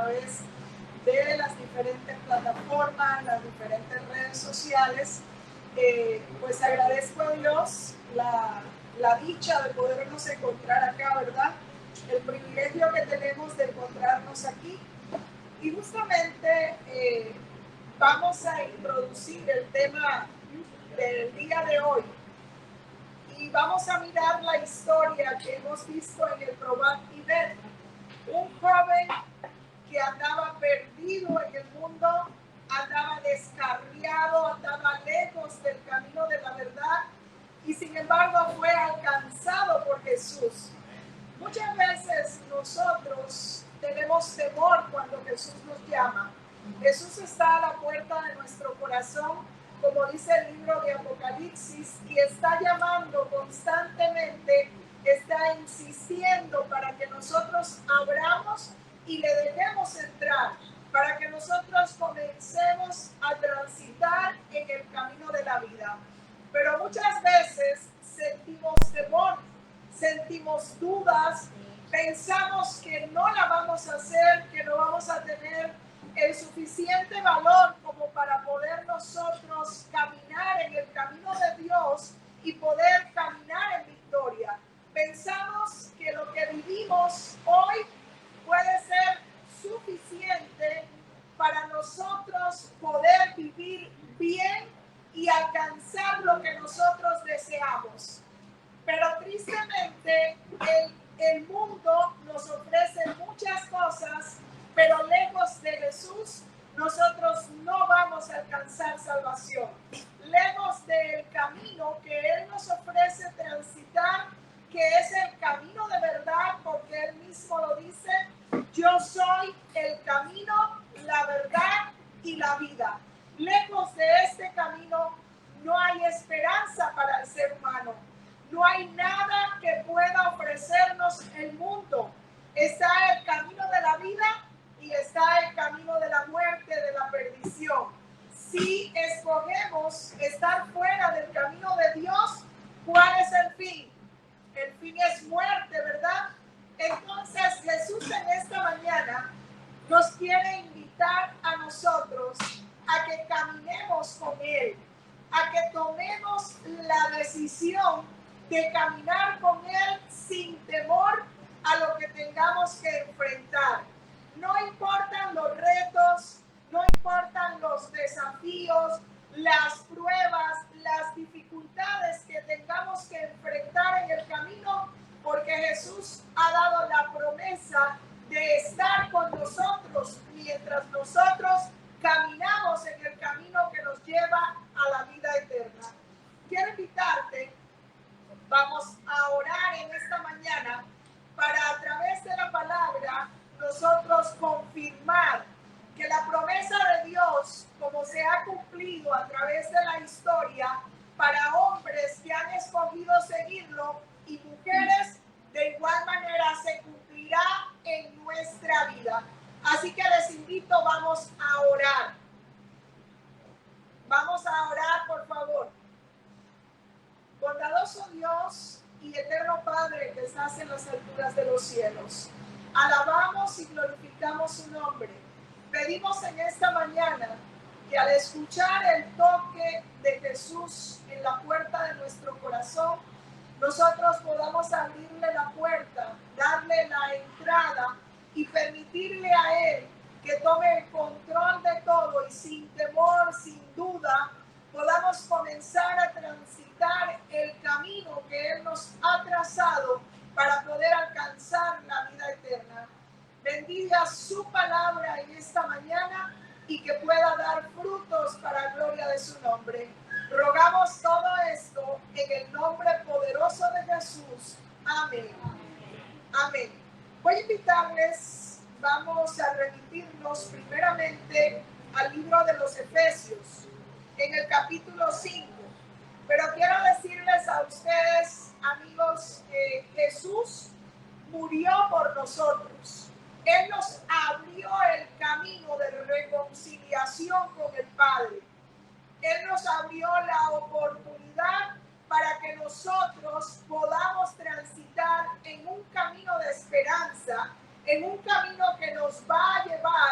través de las diferentes plataformas, las diferentes redes sociales. Pues agradezco a Dios la dicha de podernos encontrar acá, ¿verdad? El privilegio que tenemos de encontrarnos aquí. Y justamente vamos a introducir el tema del día de hoy. Y vamos a mirar la historia que hemos visto en el Probar y Ver. Un joven que andaba perdido en el mundo, andaba descarriado, andaba lejos del camino de la verdad y sin embargo fue alcanzado por Jesús. Muchas veces nosotros tenemos temor cuando Jesús nos llama. Jesús está a la puerta de nuestro corazón, como dice el libro de Apocalipsis, y está llamando constantemente, está insistiendo para que nosotros abramos y le dejemos entrar, para que nosotros comencemos a transitar en el camino de la vida. Pero muchas veces sentimos temor, sentimos dudas, pensamos que no la vamos a hacer, que no vamos a tener el suficiente valor como para poder nosotros caminar en el camino de Dios y poder caminar en victoria. Pensamos que lo que vivimos hoy puede ser suficiente para nosotros poder vivir bien y alcanzar lo que nosotros deseamos. Pero tristemente el mundo nos ofrece muchas cosas, pero lejos de Jesús nosotros no vamos a alcanzar salvación. Lejos del camino que Él nos ofrece transitar, que es el camino de verdad, porque Él mismo lo dice: yo soy el camino, la verdad y la vida. Lejos de este camino no hay esperanza para el ser humano. No hay nada que pueda ofrecernos el mundo. Está el camino de la vida y está el camino de la muerte, de la perdición. Si escogemos estar fuera del camino de Dios, ¿cuál es el fin? El fin es muerte, ¿verdad? Entonces Jesús en esta mañana nos quiere invitar a nosotros a que caminemos con Él, a que tomemos la decisión de caminar con Él sin temor a lo que tengamos que enfrentar. No importan los retos, no importan los desafíos, las pruebas, las dificultades que tengamos que enfrentar en el camino, porque Jesús ha dado la promesa de estar con nosotros mientras nosotros caminamos en el camino que nos lleva a la vida eterna. Quiero invitarte, vamos a orar en esta mañana para, a través de la palabra, nosotros confirmar que la promesa de Dios, como se ha cumplido a través de la historia para hombres que han escogido seguirlo y mujeres, de igual manera se cumplirá en nuestra vida. Así que les invito, vamos a orar. Vamos a orar, por favor. Bondadoso Dios y eterno Padre que estás en las alturas de los cielos, alabamos y glorificamos su nombre. Pedimos en esta mañana que al escuchar el toque de Jesús en la puerta de nuestro corazón, nosotros podamos abrirle la puerta, darle la entrada y permitirle a Él que tome el control de todo y sin temor, sin duda, podamos comenzar a transitar el camino que Él nos ha trazado para poder alcanzar la vida eterna. Bendiga su palabra en esta mañana y que pueda dar frutos para gloria de su nombre. Rogamos todo esto en el nombre poderoso de Jesús. Amén. Amén. Voy a invitarles, vamos a remitirnos primeramente al libro de los Efesios, en el capítulo 5. Pero quiero decirles a ustedes, amigos, que Jesús murió por nosotros. Él nos abrió el camino de reconciliación con el Padre. Él nos abrió la oportunidad para que nosotros podamos transitar en un camino de esperanza, en un camino que nos va a llevar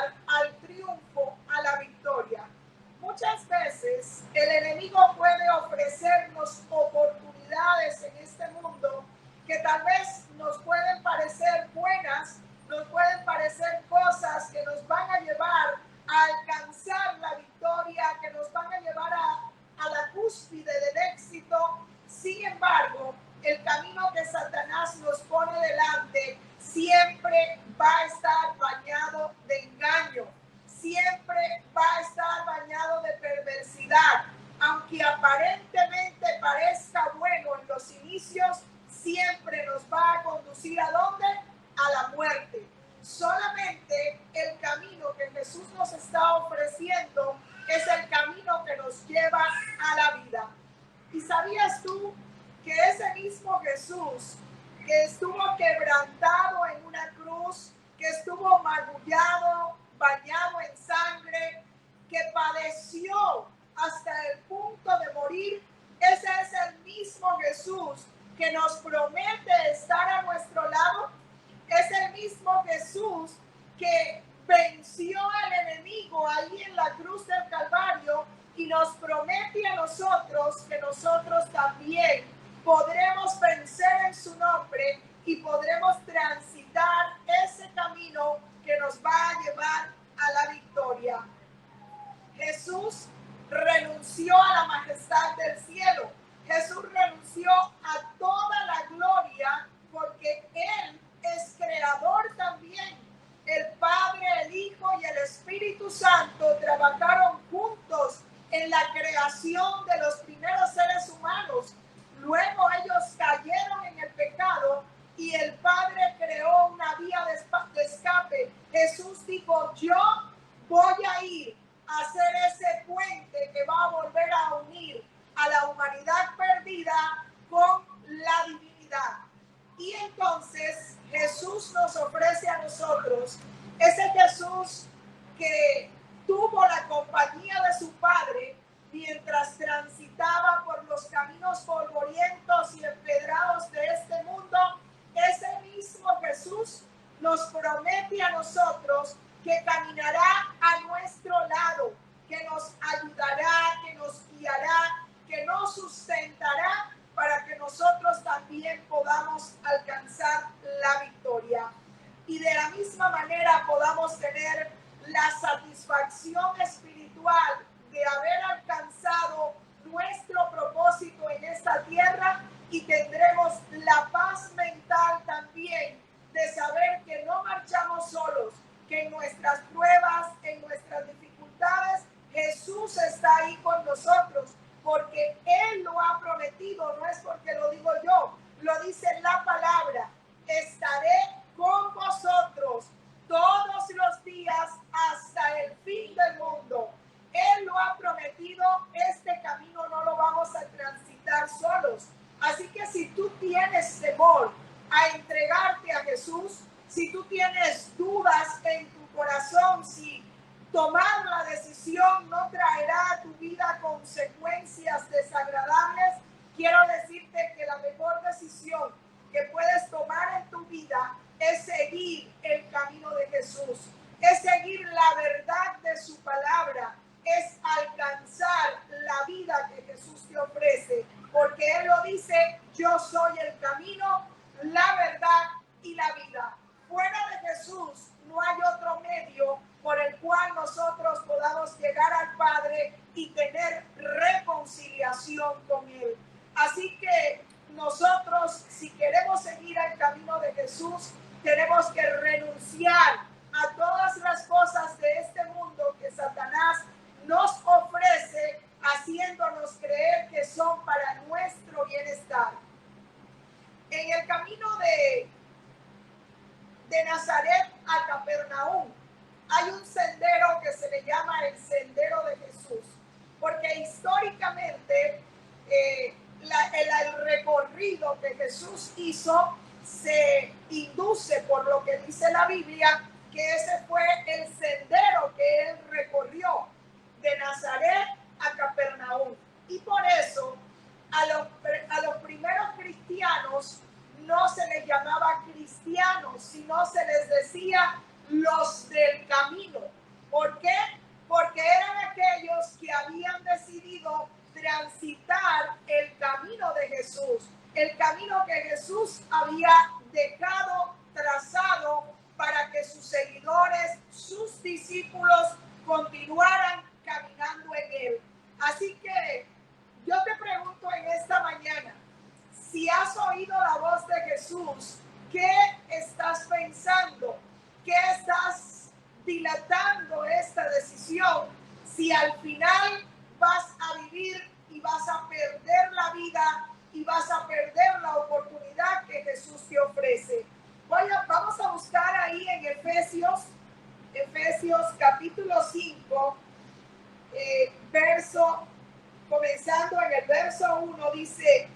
degollado, bañado en sangre, que padeció hasta el punto de morir. Ese es el mismo Jesús que nos promete estar a nuestro lado. Es el mismo Jesús que venció al enemigo ahí en la cruz del Calvario y nos promete a nosotros que nosotros también podremos vencer en su nombre y podremos transitar ese camino que nos va a llevar a la victoria. Jesús renunció a la majestad del cielo. Jesús renunció a toda la gloria porque Él es creador también. El Padre, el Hijo y el Espíritu Santo trabajaron juntos en la creación de los primeros seres humanos. Luego ellos cayeron en el pecado y el Padre creó una vía de escape. Jesús dijo, yo voy a ir a hacer ese puente que va a volver a unir a la humanidad perdida con la divinidad. Y entonces Jesús nos ofrece a nosotros ese Jesús que tuvo la compañía de su Padre mientras transitaba por los caminos polvorientos y empedrados de este mundo. Ese mismo Jesús nos promete a nosotros que caminará a nuestro lado, que nos ayudará, que nos guiará, que nos sustentará para que nosotros también podamos alcanzar la victoria. Y de la misma manera podamos tener la satisfacción espiritual de haber alcanzado nuestro propósito en esta tierra y tendremos la paz mental también de saber que no marchamos solos, que en nuestras pruebas, en nuestras dificultades, Jesús está ahí con nosotros, porque Él lo ha prometido, no es porque lo digo yo, lo dice la palabra, estaré con vosotros todos los días hasta el fin del mundo. Él lo ha prometido, este camino no lo vamos a transitar solos. Así que si tú tienes temor a entregarte a Jesús, si tú tienes dudas en tu corazón, si tomar la decisión no traerá a tu vida consecuencias desagradables, quiero decirte que la mejor decisión que puedes tomar en tu vida es seguir el camino de Jesús, es seguir la verdad de su palabra, es alcanzar la vida que Jesús te ofrece, porque Él lo dice, yo soy el camino, la verdad y la vida. Fuera de Jesús no hay otro medio por el cual nosotros podamos llegar al Padre y tener reconciliación con Él. Así que nosotros, si queremos seguir el camino de Jesús, tenemos que renunciar a todas las cosas de este mundo que Satanás nos ofrece, haciéndonos creer que son para nuestro bienestar. En el camino de Nazaret a Capernaum hay un sendero que se le llama el Sendero de Jesús, porque históricamente el recorrido que Jesús hizo se induce por lo que dice la Biblia, que ese fue el sendero que él recorrió de Nazaret a Capernaum. Y por eso a los primeros cristianos no se les llamaba cristianos, sino se les decía los del camino. ¿Por qué? Porque eran aquellos que habían decidido transitar el camino de Jesús, el camino que Jesús había dejado trazado para que sus seguidores, sus discípulos, continuaran caminando en él. Así que yo te pregunto en esta mañana, si has oído la voz de Jesús, ¿qué estás pensando? ¿Qué estás dilatando esta decisión? Si al final vas a vivir y vas a perder la vida y vas a perder la oportunidad que Jesús te ofrece. Vamos a buscar ahí en Efesios capítulo 5, comenzando en el verso 1, dice: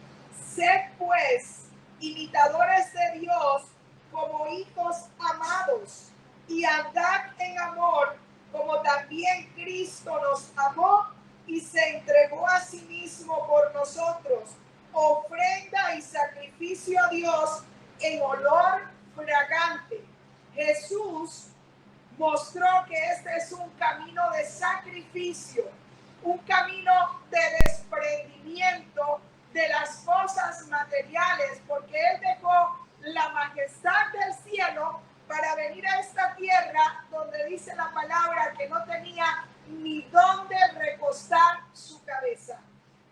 sed pues imitadores de Dios como hijos amados y andad en amor, como también Cristo nos amó y se entregó a sí mismo por nosotros, ofrenda y sacrificio a Dios en olor fragante. Jesús mostró que este es un camino de sacrificio, un camino de desprendimiento de las cosas materiales, porque Él dejó la majestad del cielo para venir a esta tierra donde dice la palabra que no tenía ni dónde recostar su cabeza.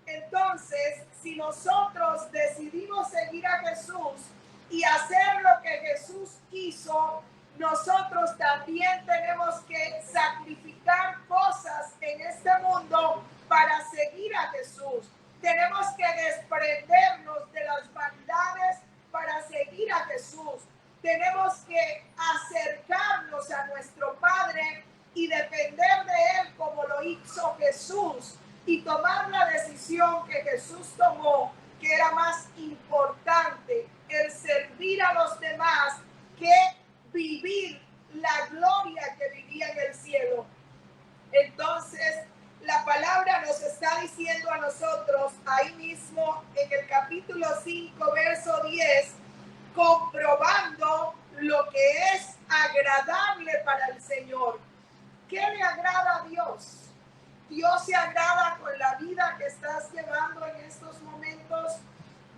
Entonces, si nosotros decidimos seguir a Jesús y hacer lo que Jesús hizo, nosotros también tenemos que sacrificar cosas en este mundo para seguir a Jesús. Tenemos que desprendernos de las vanidades para seguir a Jesús. Tenemos que acercarnos a nuestro Padre y depender de Él como lo hizo Jesús y tomar la decisión que Jesús tomó, que era más importante el servir a los demás que vivir la gloria que vivía en el cielo. Entonces, la palabra nos está diciendo a nosotros, ahí mismo en el capítulo 5, verso 10, comprobando lo que es agradable para el Señor. ¿Qué le agrada a Dios? Dios se agrada con la vida que estás llevando en estos momentos.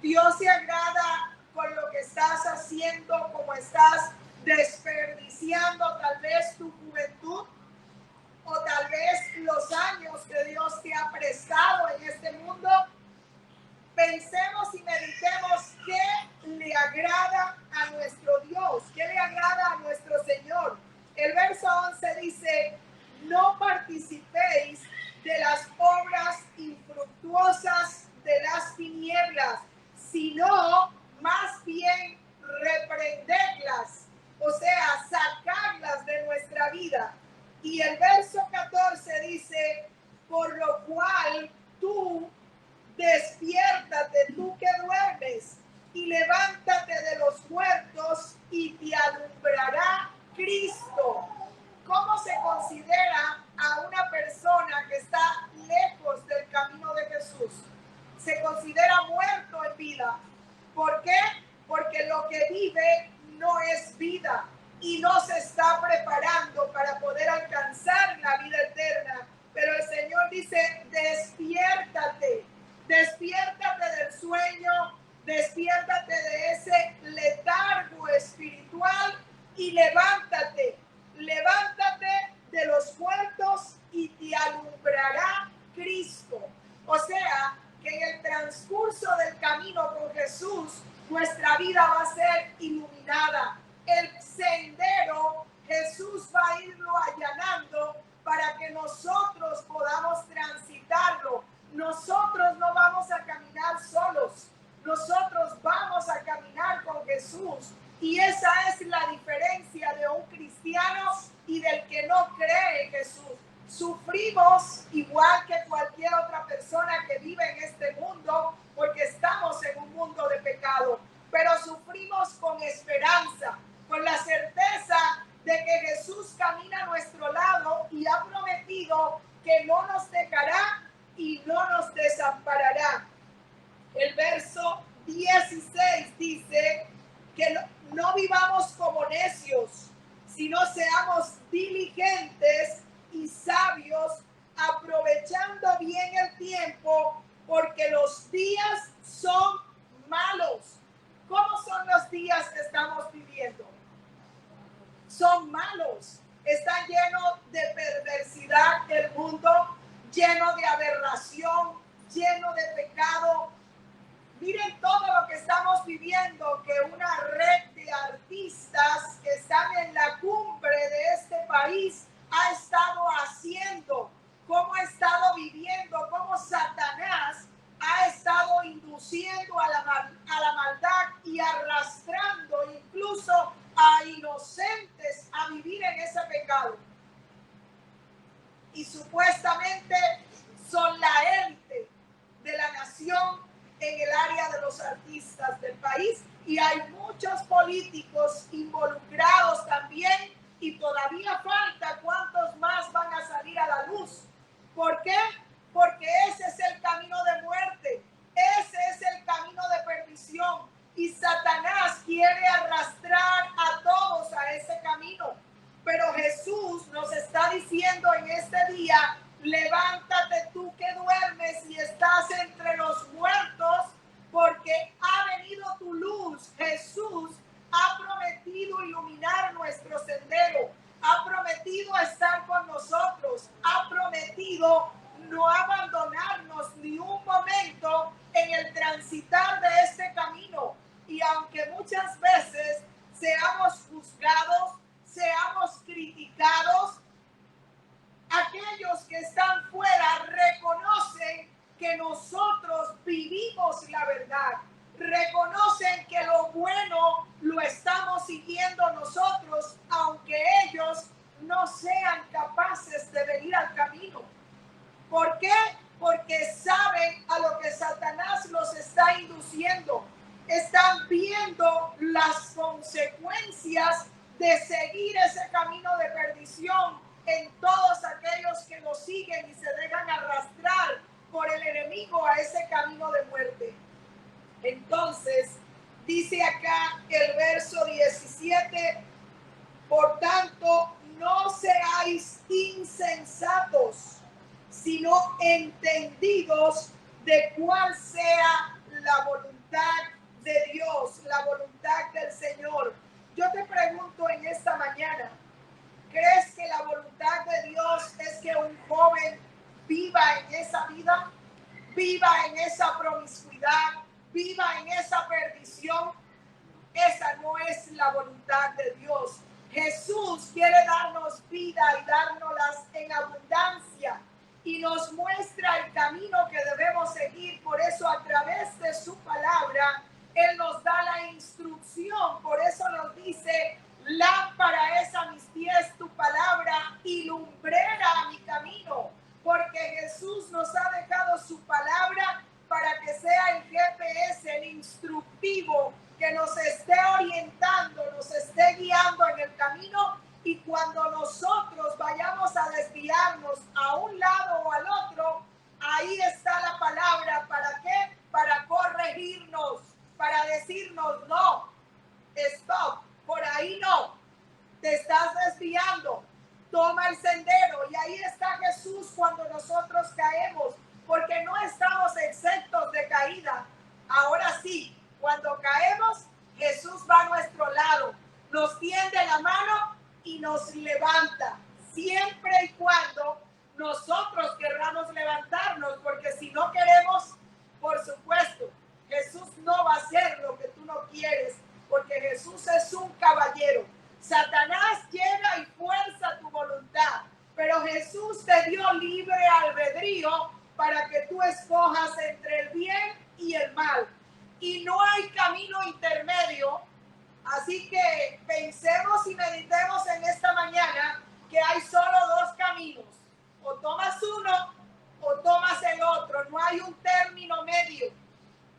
Dios se agrada con lo que estás haciendo, como estás desperdiciando tal vez tu juventud o tal vez los años que Dios te ha prestado en este mundo. Pensemos y meditemos qué le agrada a nuestro Dios, qué le agrada a nuestro Señor. El verso 11 dice, no participéis de las obras infructuosas de las tinieblas, sino más bien reprendedlas, o sea, sacarlas de nuestra vida. Y el verso 14 dice, por lo cual tú despiértate, tú que duermes, y levántate de los muertos y te alumbrará Cristo. ¿Cómo se considera a una persona que está lejos del camino de Jesús? Se considera muerto en vida. ¿Por qué? Porque lo que vive no es vida y no se está preparando para poder alcanzar la vida eterna. Pero el Señor dice, despiértate, despiértate del sueño, despiértate de ese letargo espiritual y levántate, levántate de los muertos y te alumbrará Cristo. O sea, que en el transcurso del camino con Jesús, nuestra vida va a ser iluminada. El sendero, Jesús va a irlo allanando para que nosotros podamos transitarlo. Nosotros no vamos a caminar solos, nosotros vamos a caminar con Jesús. Y esa es la diferencia de un cristiano y del que no cree en Jesús. Sufrimos igual que cualquier otra persona que vive en este mundo, porque estamos en un mundo de pecado, pero sufrimos con esperanza, con la certeza de que Jesús camina a nuestro lado y ha prometido que no nos dejará y no nos desamparará. El verso 16 dice que no vivamos como necios, sino seamos diligentes y sabios, aprovechando bien el tiempo, porque los días son malos. ¿Cómo son los días que estamos viviendo? Son malos. Está lleno de perversidad el mundo, lleno de aberración, lleno de pecado. Miren todo lo que estamos viviendo, que una red de artistas que están en la cumbre de este país ha estado haciendo, cómo ha estado viviendo, cómo Satanás ha estado induciendo a la maldad y arrastrando incluso a inocentes a vivir en ese pecado. Y supuestamente son la élite de la nación en el área de los artistas del país, y hay muchos políticos involucrados también y todavía falta cuántos más van a salir a la luz. ¿Por qué? Porque ese es el camino de muerte, ese es el camino de perdición, y Satanás quiere arrastrar a todos a ese camino. Pero Jesús nos está diciendo en este día: levántate tú que duermes y estás entre los muertos, porque ha venido tu luz. Jesús ha prometido iluminar nuestro sendero, ha prometido estar con nosotros, ha prometido no abandonarnos ni un momento en el transitar de este camino. Y aunque muchas veces seamos juzgados, seamos criticados, aquellos que están fuera reconocen que nosotros vivimos la verdad, reconocen que lo bueno lo estamos siguiendo nosotros, aunque ellos no sean capaces de venir al camino. ¿Por qué? Porque saben a lo que Satanás los está induciendo. Están viendo las consecuencias de seguir ese camino de perdición en todos aquellos que lo siguen y se dejan arrastrar por el enemigo a ese camino de muerte. Entonces, dice acá el verso 17: por tanto, no seáis insensatos, sino entendidos de cuál sea la voluntad de Dios, la voluntad del Señor. Yo te pregunto en esta mañana, ¿crees que la voluntad de Dios es que un joven viva en esa vida, viva en esa promiscuidad, viva en esa perdición? Esa no es la voluntad de Dios. Jesús quiere darnos vida y dárnoslas en abundancia, y nos muestra el camino que debemos seguir. Por eso, a través de su palabra, Él nos da la instrucción. Por eso nos dice: lámpara es a mis pies tu palabra y lumbrera a mi camino. Porque Jesús nos ha dejado su palabra para que sea el GPS, el instructivo, que nos esté orientando, nos esté guiando en el camino. Y cuando nosotros vayamos a desviarnos a un lado o al otro, ahí está la palabra. ¿Para qué? Para corregirnos, para decirnos: no, stop, por ahí no, te estás desviando, toma el sendero. Y ahí está Jesús cuando nosotros caemos, porque no estamos exentos de caída. Ahora sí, cuando caemos, Jesús va a nuestro lado, nos tiende la mano y nos levanta, siempre y cuando nosotros querramos levantarnos, porque si no queremos, por supuesto, Jesús no va a hacer lo que tú no quieres, porque Jesús es un caballero. Satanás llega y fuerza tu voluntad, pero Jesús te dio libre albedrío para que tú escojas entre el bien y el mal. Y no hay camino intermedio. Así que pensemos y meditemos en esta mañana que hay solo dos caminos: o tomas uno o tomas el otro. No hay un término medio.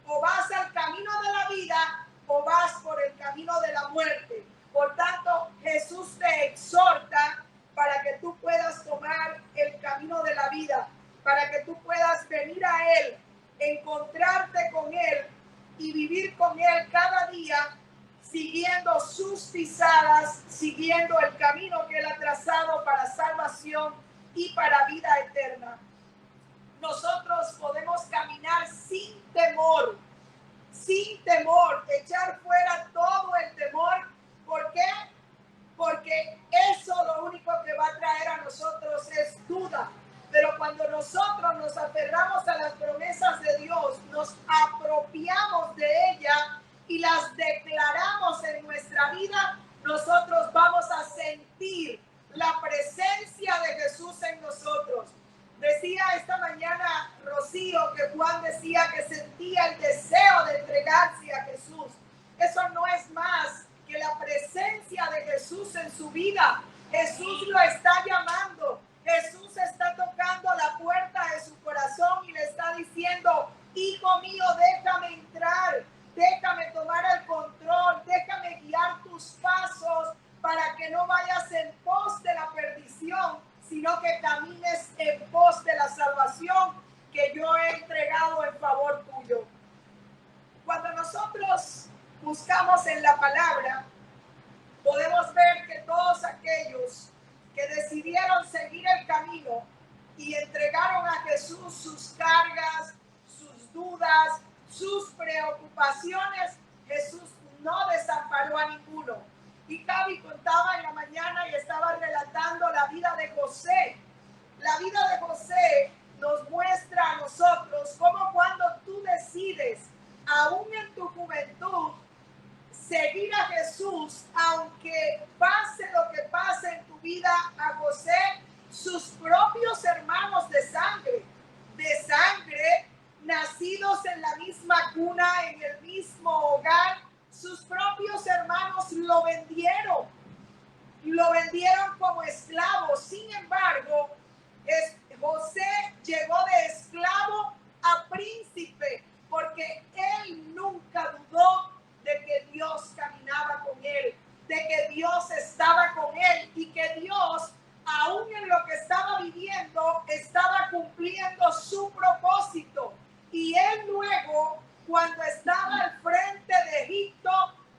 O vas al camino de la vida o vas por el camino de la muerte. Por tanto, Jesús te exhorta para que tú puedas tomar el camino de la vida, para que tú puedas venir a Él, encontrarte con Él y vivir con Él cada día, siguiendo sus pisadas, siguiendo el camino que Él ha trazado para salvación y para vida eterna. Nosotros podemos caminar sin temor, echar fuera todo el temor. ¿Por qué? Porque eso lo único que va a traer a nosotros es duda. Pero cuando nosotros nos aferramos a las promesas de Dios, nos apropiamos de ellas y las declaramos en nuestra vida, nosotros vamos a sentir la presencia de Jesús en nosotros. Decía esta mañana Rocío que Juan decía que sentía el deseo de entregarse a Jesús. Eso no es más que la presencia de Jesús en su vida. Jesús lo está llamando. Jesús está tocando la puerta de su corazón y le está diciendo: hijo mío, déjame entrar, déjame tomar el control, déjame guiar tus pasos, que camines en pos de la salvación que yo he entregado en favor tuyo. Cuando nosotros buscamos en la palabra, podemos ver que todos aquellos que decidieron seguir el camino y entregaron a Jesús sus cargas, sus dudas, sus preocupaciones, Jesús no desamparó a ninguno. Y Gaby contaba en la mañana y estaba relatando la vida de José. La vida de José nos muestra a nosotros cómo cuando tú decides, aún en tu juventud, seguir a Jesús, aunque pase lo que pase en tu vida, a José, sus propios hermanos de sangre, nacidos en la misma cuna, en el mismo hogar, sus propios hermanos lo vendieron como esclavo. Sin embargo, José llegó de esclavo a príncipe, porque él nunca dudó de que Dios caminaba con él, de que Dios estaba con él y que Dios, aún en lo que estaba viviendo, estaba cumpliendo su propósito. Y él luego, cuando estaba al frente de Egipto,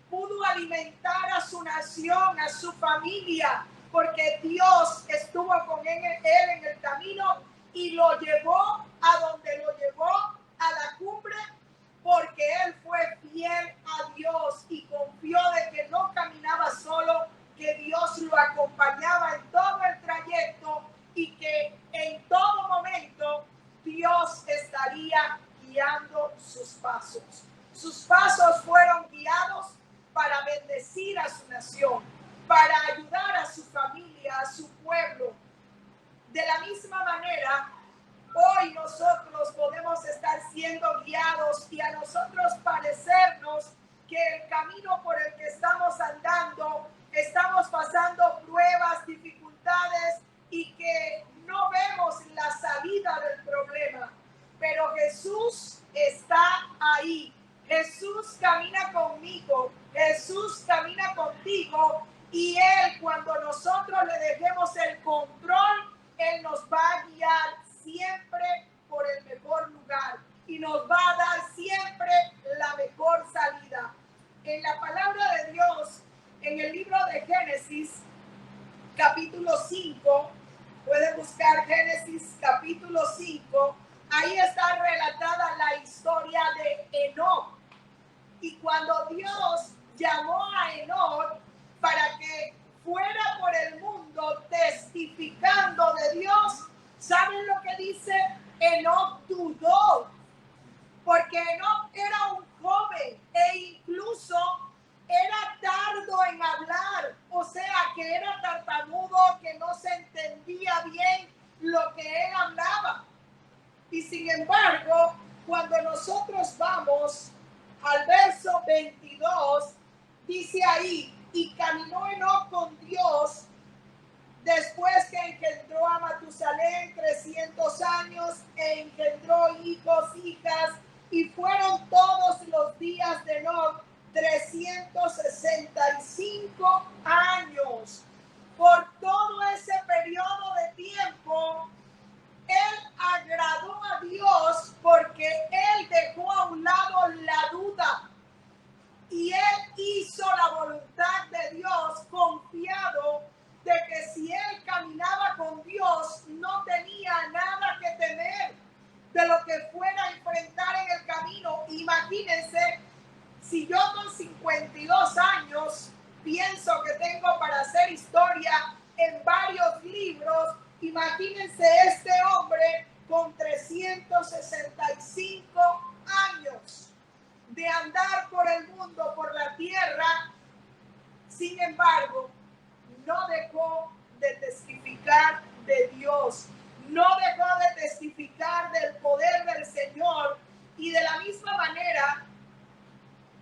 pudo alimentar a su nación, a su familia, porque Dios estuvo con él en el camino y lo llevó a donde lo llevó, a la cumbre, porque él fue fiel a Dios y confió de que no caminaba solo, que Dios lo acompañaba en todo el trayecto y que en todo momento Dios estaría guiando sus pasos. Sus pasos fueron guiados para bendecir a su nación, para ayudar a su familia, a su pueblo. De la misma manera, hoy nosotros podemos estar siendo guiados y a nosotros parecernos que el camino por el que estamos andando, estamos pasando pruebas, dificultades y que no vemos la salida del problema. Pero Jesús está ahí. Jesús camina conmigo. Jesús camina contigo. Y Él, cuando nosotros le dejemos el control, Él nos va a guiar siempre por el mejor lugar y nos va a dar siempre la mejor salida. En la palabra de Dios, en el libro de Génesis, capítulo 5, puede buscar Génesis capítulo 5, ahí está relatada la historia de Enoc. Y cuando Dios llamó a Enoc para que fuera por el mundo testificando de Dios, ¿saben lo que dice? Enoc dudó, porque Enoc era un joven e incluso era tardo en hablar, o sea que era tartamudo, que no se entendía bien lo que él hablaba. Y sin embargo, cuando nosotros vamos al verso 22, dice ahí, y caminó Enoc con Dios después que engendró a Matusalén 300 años e engendró hijos, hijas, y fueron todos los días de Enoc 365 años. Por todo ese periodo de tiempo, él agradó a Dios porque él dejó a un lado la duda y él hizo la voluntad de Dios, confiado de que si él caminaba con Dios no tenía nada que temer de lo que fuera a enfrentar en el camino. Imagínense, si yo con 52 años pienso que tengo para hacer historia en varios libros, imagínense este hombre con 365 años de andar por el mundo, por la tierra. Sin embargo, no dejó de testificar de Dios, no dejó de testificar del poder del Señor. Y de la misma manera,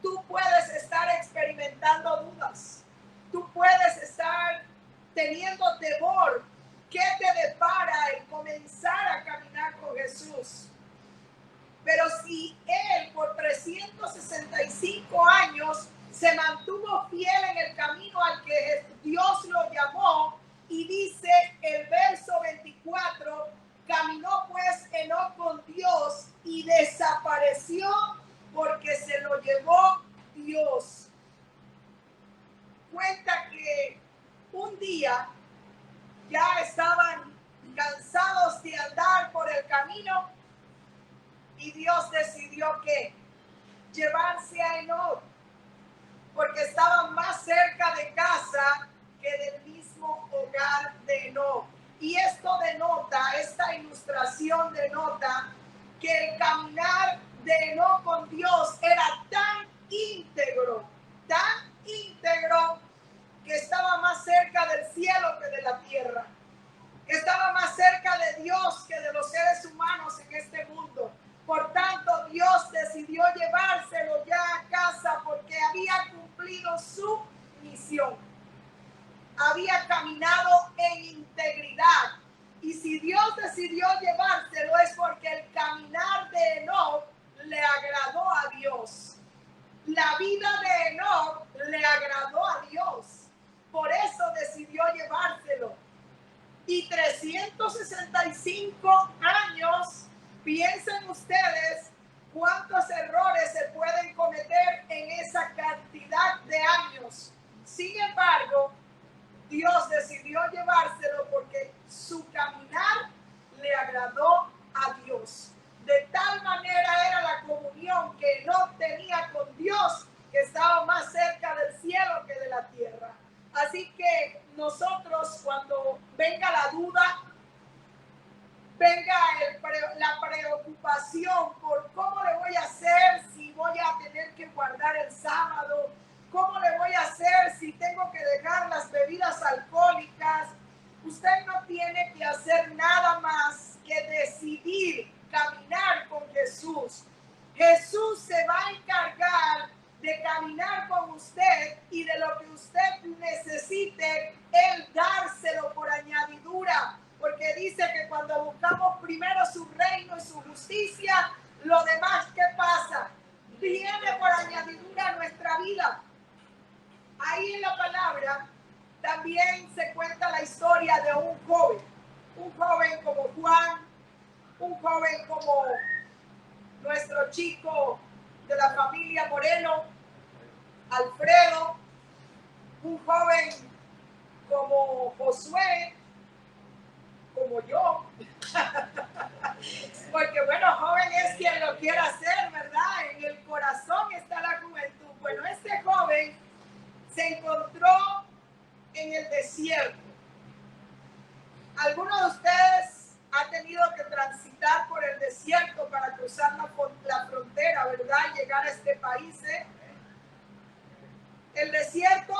tú puedes estar experimentando dudas, tú puedes estar teniendo temor. ¿Qué te depara el comenzar a caminar con Jesús? Pero si él por 365 años se mantuvo fiel en el camino al que Dios lo llamó, y dice el verso 24, Y Dios decidió que llevarse a Enoc, porque estaba más cerca de casa que del mismo hogar de Enoc. Y esto denota, esta ilustración denota que el caminar de Enoc con Dios era tan íntegro, que estaba más cerca del cielo que de la tierra, que estaba más cerca de Dios que de los seres humanos en este mundo. Por tanto, Dios decidió llevárselo ya a casa porque había cumplido su misión. Había caminado en integridad. Y si Dios decidió llevárselo es porque el caminar de Enoc le agradó a Dios. La vida de Enoc le agradó a Dios. Por eso decidió llevárselo. Y 365 años, piensen ustedes cuántos errores se pueden cometer en esa cantidad de años. Sin embargo, Dios decidió llevárselo porque su caminar le agradó a Dios. De tal manera era la comunión que no tenía con Dios, que estaba más cerca del cielo que de la tierra. Así que nosotros, cuando venga la duda, venga la preocupación por cómo le voy a hacer si voy a tener que guardar el sábado, cómo le voy a hacer si tengo que dejar las bebidas alcohólicas, usted no tiene que hacer nada más que decidir caminar con Jesús. Jesús se va a encargar de caminar con usted y de lo que usted necesite, Él dárselo por añadidura. Porque dice que cuando buscamos primero su reino y su justicia, lo demás, ¿qué pasa? Viene por añadidura a nuestra vida. Ahí en la palabra también se cuenta la historia de un joven como Juan, un joven como nuestro chico de la familia Moreno, Alfredo, un joven como Josué, como yo, porque bueno, joven es quien lo quiera hacer, ¿verdad? En el corazón está la juventud. Bueno, este joven se encontró en el desierto. ¿Alguno de ustedes ha tenido que transitar por el desierto para cruzar la frontera, ¿verdad? Llegar a este país, ¿eh? El desierto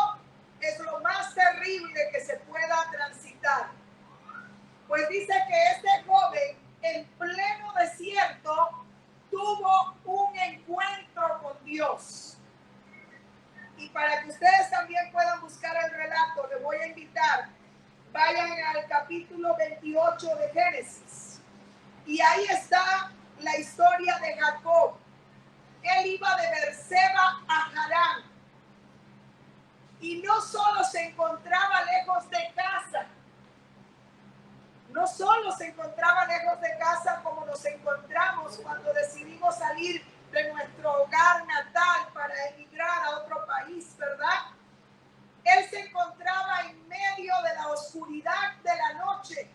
es lo más terrible que se pueda transitar. Pues dice que este joven en pleno desierto tuvo un encuentro con Dios. Y para que ustedes también puedan buscar el relato, les voy a invitar, vayan al capítulo 28 de Génesis. Y ahí está la historia de Jacob. Él iba de Berseba a Harán. Y no solo se encontraba lejos de casa, no solo se encontraba lejos de casa como nos encontramos cuando decidimos salir de nuestro hogar natal para emigrar a otro país, ¿verdad? Él se encontraba en medio de la oscuridad de la noche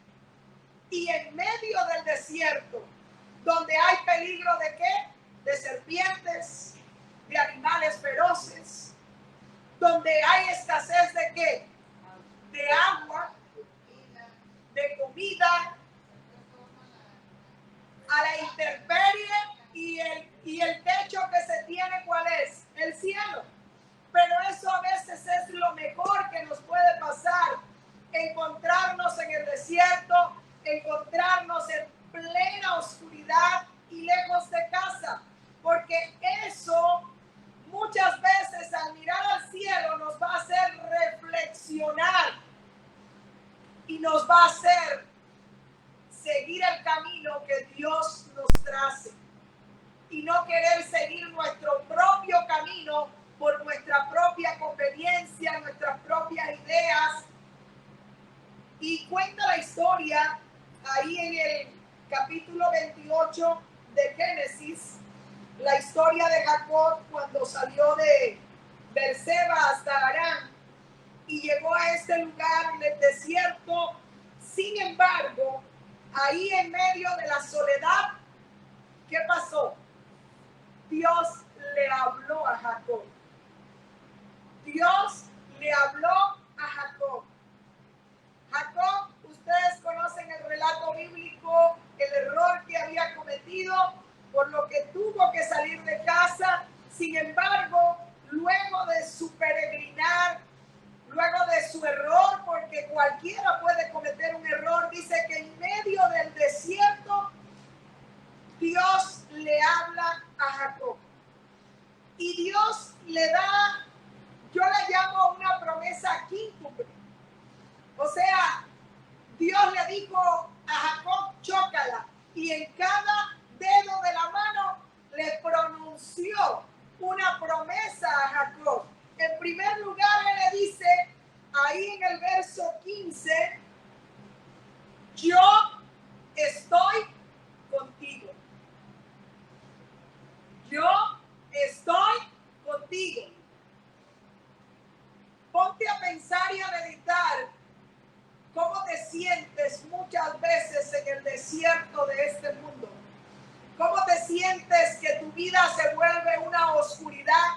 y en medio del desierto, donde hay peligro de ¿qué? De serpientes, de animales feroces, donde hay escasez de ¿qué? De agua, de comida, a la intemperie y el techo que se tiene, ¿cuál es? El cielo. Pero eso a veces es lo mejor que nos puede pasar, encontrarnos en el desierto, encontrarnos en plena oscuridad y lejos de casa, porque eso muchas veces al mirar al cielo nos va a hacer reflexionar y nos va a hacer seguir el camino que Dios nos trace y no querer seguir nuestro propio camino por nuestra propia conveniencia, nuestras propias ideas. Y cuenta la historia ahí en el capítulo 28 de Génesis, la historia de Jacob cuando salió de Berseba hasta Harán y llegó a este lugar del desierto. Sin embargo, ahí en medio de la soledad, ¿Qué pasó? Dios le habló a Jacob. Dios le habló a Jacob. Jacob, ustedes conocen el relato bíblico, el error que había cometido, por lo que tuvo que salir de casa. Sin embargo, luego de su peregrinar, luego de su error, porque cualquiera puede cometer un error, dice que en medio del desierto, Dios le habla a Jacob. Y Dios le da, yo la llamo una promesa quíntuple. O sea, Dios le dijo a Jacob, chócala. Y en cada dedo de la mano le pronunció una promesa a Jacob. En primer lugar, él le dice, ahí en el verso 15, yo estoy contigo. Yo estoy contigo. Ponte a pensar y a meditar cómo te sientes muchas veces en el desierto de este mundo. ¿Cómo te sientes que tu vida se vuelve una oscuridad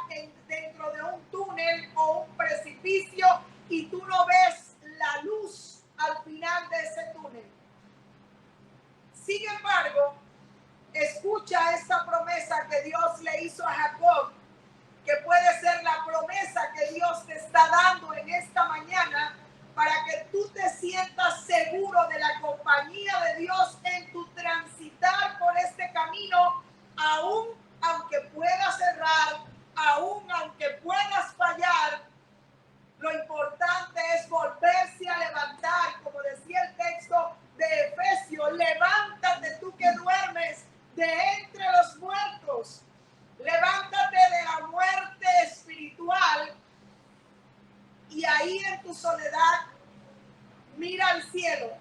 dentro de un túnel o un precipicio y tú no ves la luz al final de ese túnel? Sin embargo, escucha esta promesa que Dios le hizo a Jacob, que puede ser la promesa que Dios te está dando en esta mañana para que tú te sientas seguro de la compañía de Dios en tu transitar por este camino, aún aunque puedas errar, aún aunque puedas fallar. Lo importante es volverse a levantar, como decía el texto de Efesios, levántate tú que duermes de entre los muertos, levántate de la muerte espiritual y ahí en tu soledad mira al cielo,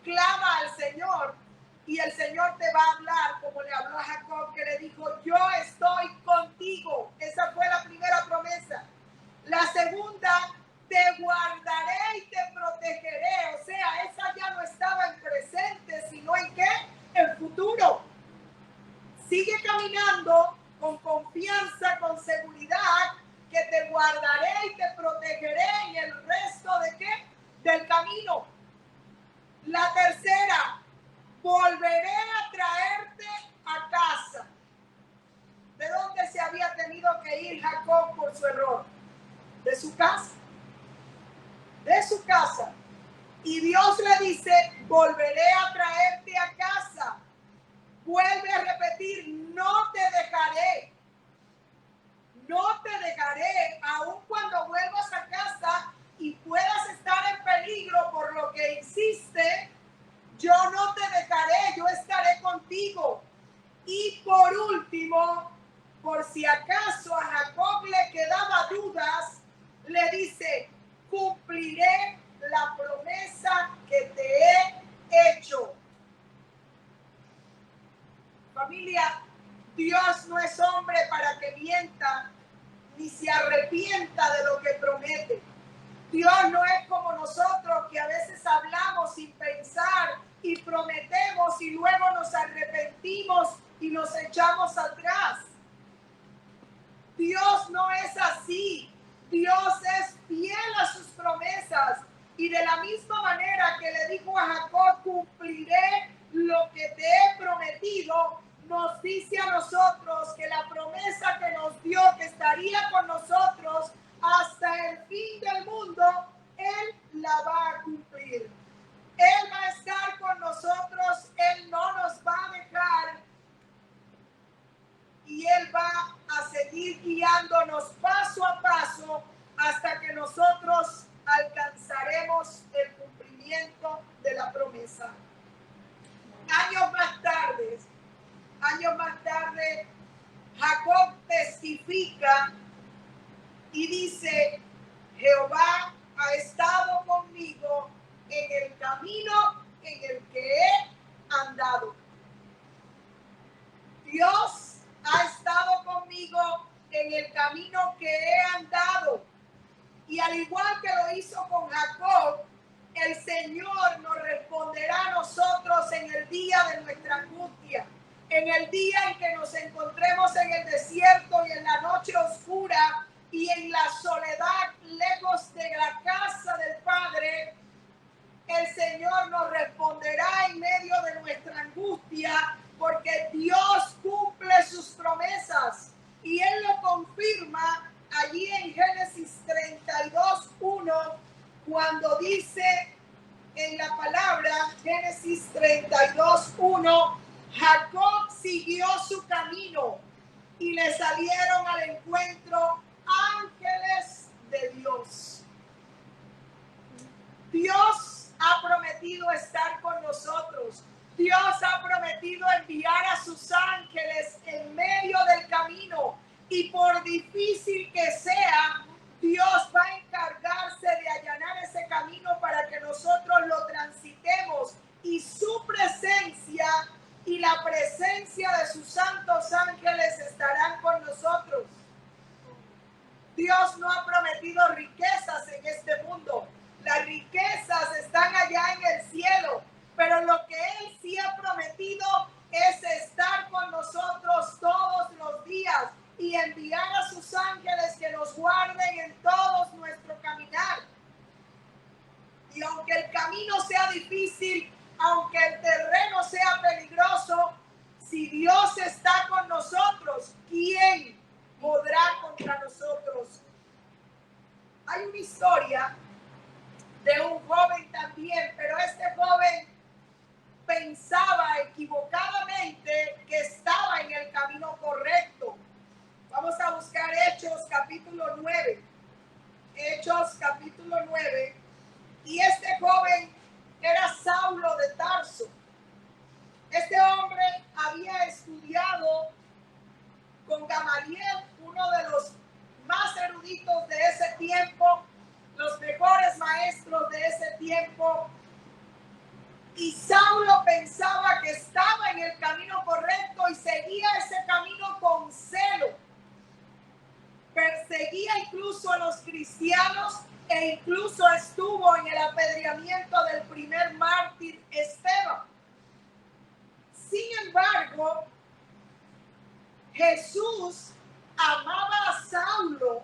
clama al Señor y el Señor te va a hablar como le habló a Jacob, que le dijo, yo estoy contigo. Esa fue la primera promesa. La segunda, te guardaré y te protegeré. O sea, esa ya no estaba en presente, sino en ¿qué? En futuro. Sigue caminando con confianza, con seguridad, que te guardaré y te protegeré en el resto de ¿qué? Del camino. La tercera, volveré a traerte a casa. ¿De dónde se había tenido que ir Jacob por su error? De su casa. De su casa. Y Dios le dice, volveré a traerte a casa. Vuelve a repetir, no te dejaré. No te dejaré, aun cuando vuelvas a casa y puedas estar en peligro por lo que hiciste, yo no te dejaré, yo estaré contigo. Y por último, por si acaso a Jacob le quedaba dudas, le dice, cumpliré la promesa que te he hecho. Familia, Dios no es hombre para que mienta, ni se arrepienta de lo que promete. Dios no es como nosotros, que a veces hablamos sin pensar y prometemos y luego nos arrepentimos y nos echamos atrás. Dios no es así. Dios es fiel a sus promesas. Y de la misma manera que le dijo a Jacob, cumpliré lo que te he prometido, nos dice a nosotros que la promesa que nos dio, que estaría con nosotros hasta el fin del mundo, Él la va a cumplir. Él va a estar con nosotros, Él no nos va a dejar y Él va a seguir guiándonos paso a paso hasta que nosotros alcanzaremos el cumplimiento de la promesa. Años más tarde, Jacob testifica y dice, Jehová ha estado conmigo en el camino en el que he andado. Dios ha estado conmigo en el camino que he andado. Y al igual que lo hizo con Jacob, el Señor nos responderá a nosotros en el día de nuestra angustia. En el día en que nos encontremos en el desierto y en la noche oscura y en la soledad, lejos de la casa del Padre, el Señor nos responderá en medio de nuestra angustia, porque Dios cumple sus promesas y Él lo confirma allí en Génesis 32:1, cuando dice en la palabra, Génesis 32:1, Jacob siguió su camino y le salieron al encuentro ángeles de Dios. Dios ha prometido estar con nosotros. Dios ha prometido enviar a sus ángeles en medio del camino. Y por difícil que sea, Dios va a encargarse de allanar ese camino para que nosotros lo transitemos. Y su presencia y la presencia de sus santos ángeles estarán con nosotros. Dios no ha prometido riquezas en este mundo. Las riquezas están allá en el cielo, pero lo que Él sí ha prometido es estar con nosotros todos los días y enviar a sus ángeles que nos guarden en todos nuestro caminar. Y aunque el camino sea difícil, aunque el terreno sea peligroso, si Dios está con nosotros, ¿quién podrá contra nosotros? Hay una historia de un joven también, pero este joven pensaba equivocadamente que estaba en el camino correcto. Vamos a buscar Hechos capítulo 9. Hechos capítulo 9. Y este joven era Saulo de Tarso. Este hombre había estudiado con Gamaliel, uno de los más eruditos de ese tiempo, los mejores maestros de ese tiempo. Y Saulo pensaba que estaba en el camino correcto y seguía ese camino con celo. Perseguía incluso a los cristianos e incluso estuvo en el apedreamiento del primer mártir Esteban. Sin embargo, Jesús amaba a Saulo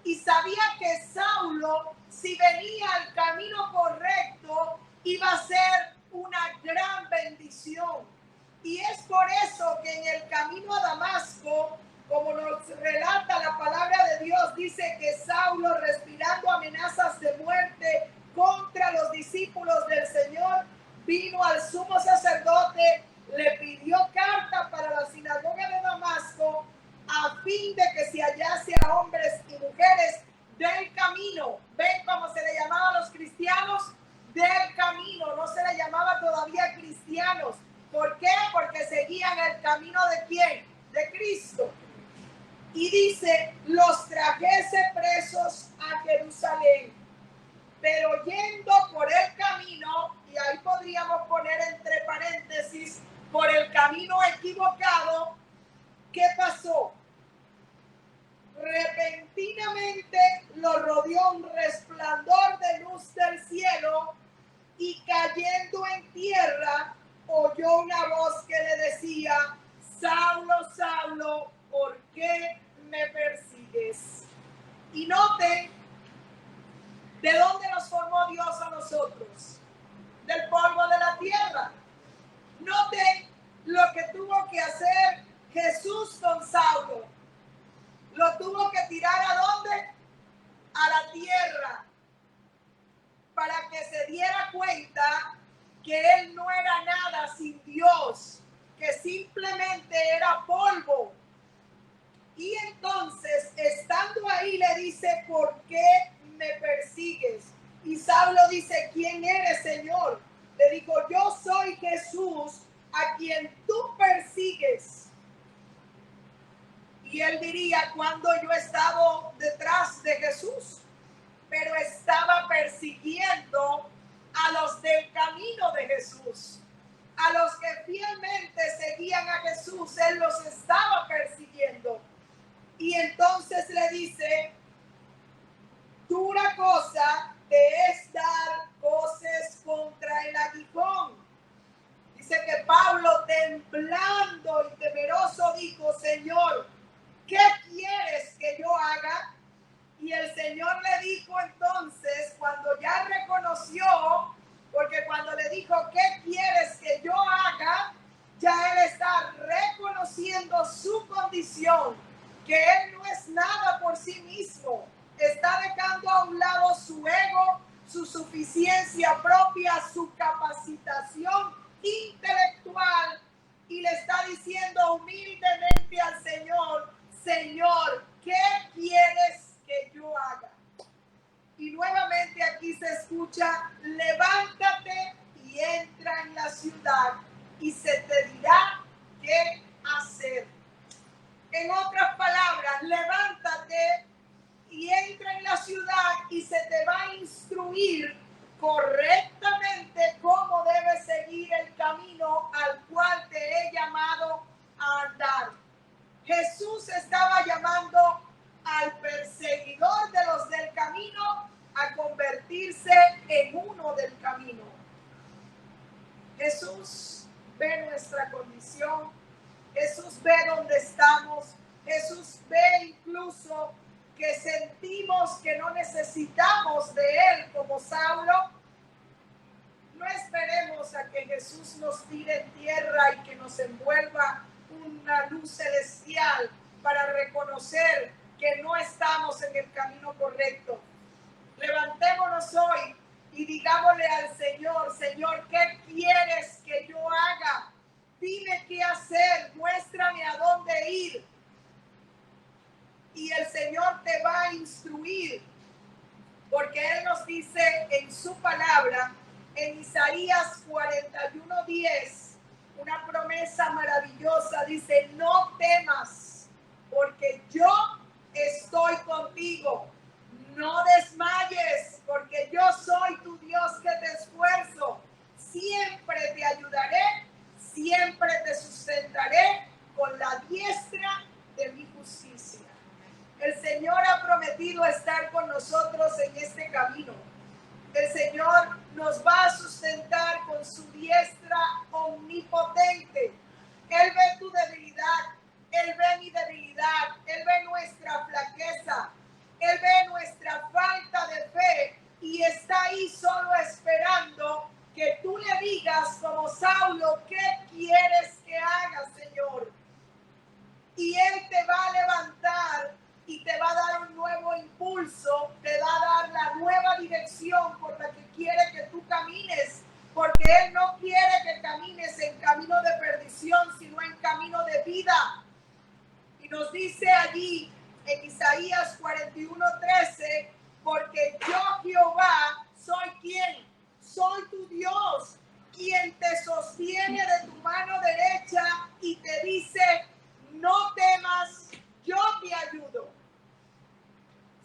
y sabía que Saulo, si venía al camino correcto, iba a ser una gran bendición. Y es por eso que en el camino a Damasco, como nos relata la palabra de Dios, dice que Saulo, respirando amenazas de muerte contra los discípulos del Señor, vino al sumo sacerdote, le pidió carta para la sinagoga de Damasco, a fin de que se hallase a hombres y mujeres del camino. ¿Ven cómo se le llamaba a los cristianos? Del camino. No se le llamaba todavía cristianos. ¿Por qué? Porque seguían el camino de ¿quién? De Cristo. Y dice, los trajese presos a Jerusalén. Pero yendo por el camino, y ahí podríamos poner entre paréntesis, por el camino equivocado, ¿qué pasó? Repentinamente lo rodeó un resplandor de luz del cielo y cayendo en tierra oyó una voz que le decía, Saulo, Saulo, ¿por qué me persigues? Y noten de dónde nos formó Dios a nosotros, del polvo de la tierra. Noten lo que tuvo que hacer Jesús con Saulo. Lo tuvo que tirar ¿a dónde? A la tierra, para que se diera cuenta que él no era nada sin Dios, que simplemente era polvo. Y entonces, estando ahí, le dice, ¿por qué me persigues? Y Saulo dice, ¿quién eres, Señor? Le dijo, yo soy Jesús, a quien tú persigues. Y él diría, cuando yo he estado detrás de Jesús, pero estaba persiguiendo a los del camino de Jesús, a los que fielmente seguían a Jesús, él los estaba persiguiendo. Y entonces le dice, dura cosa te es dar voces contra el aguijón. Dice que Pablo, te temblando y temeroso dijo, Señor, ¿qué quieres que yo haga? Y el Señor le dijo entonces, cuando ya reconoció, porque cuando le dijo, ¿qué quieres que yo haga? Ya él está reconociendo su condición, que él no es nada por sí mismo. Está dejando a un lado su ego, su suficiencia propia, su capacitación intelectual, y le está diciendo humildemente al Señor, Señor, ¿qué quieres que yo haga? Y nuevamente aquí se escucha, levántate y entra en la ciudad y se te dirá qué hacer. En otras palabras, levántate y entra en la ciudad y se te va a instruir correctamente cómo debes seguir el camino al cual te he llamado a andar. Jesús estaba llamando al perseguidor de los del camino a convertirse en uno del camino. Jesús ve nuestra condición, Jesús ve dónde estamos, Jesús ve incluso que sentimos que no necesitamos de Él como Saulo. No esperemos a que Jesús nos tire en tierra y que nos envuelva una luz celestial para reconocer que no estamos en el camino correcto. Levantémonos hoy y digámosle al Señor, Señor, ¿qué quieres que yo haga? Dime qué hacer, muéstrame a dónde ir. Y el Señor te va a instruir, porque Él nos dice en su palabra, en Isaías 41:10, una promesa maravillosa, dice, no temas, porque yo estoy contigo. No desmayes, porque yo soy tu Dios que te esfuerzo. Siempre te ayudaré, siempre te sustentaré con la diestra de mi justicia. El Señor ha prometido estar con nosotros en este camino. El Señor nos va a sustentar con su diestra omnipotente. Él ve tu debilidad, Él ve mi debilidad, Él ve nuestra flaqueza, Él ve nuestra falta de fe y está ahí solo esperando que tú le digas como Saulo, ¿qué quieres que haga, Señor? Y Él te va a levantar y te va a dar un nuevo impulso, te va a dar la nueva dirección por la que quiere que tú camines, porque Él no quiere que camines en camino de perdición, sino en camino de vida. Y nos dice allí en Isaías 41:13, porque yo Jehová soy quien, soy tu Dios, quien te sostiene de tu mano derecha y te dice, no temas, yo te ayudo.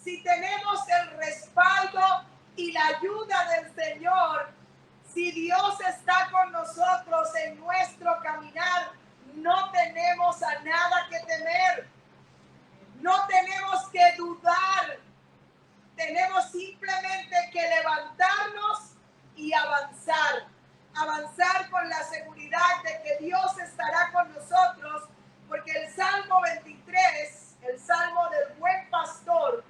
Si tenemos el respaldo y la ayuda del Señor, si Dios está con nosotros en nuestro caminar, no tenemos a nada que temer. No tenemos que dudar. Tenemos simplemente que levantarnos y avanzar. Avanzar con la seguridad de que Dios estará con nosotros, porque el Salmo 23, el Salmo del buen pastor,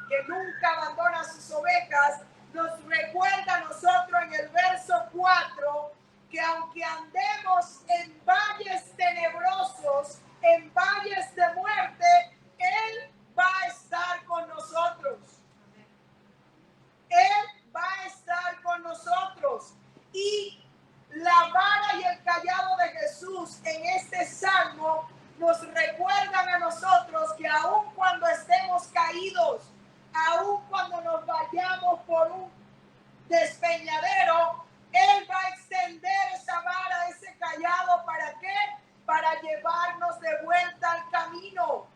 que nunca abandona sus ovejas, nos recuerda a nosotros en el verso 4 que aunque andemos en valles tenebrosos, en valles de muerte, Él va a estar con nosotros. Él va a estar con nosotros. Y la vara y el callado de Jesús en este salmo nos recuerdan a nosotros que aun cuando estemos caídos, aun cuando nos vayamos por un despeñadero, Él va a extender esa vara, ese callado, ¿para qué? Para llevarnos de vuelta al camino.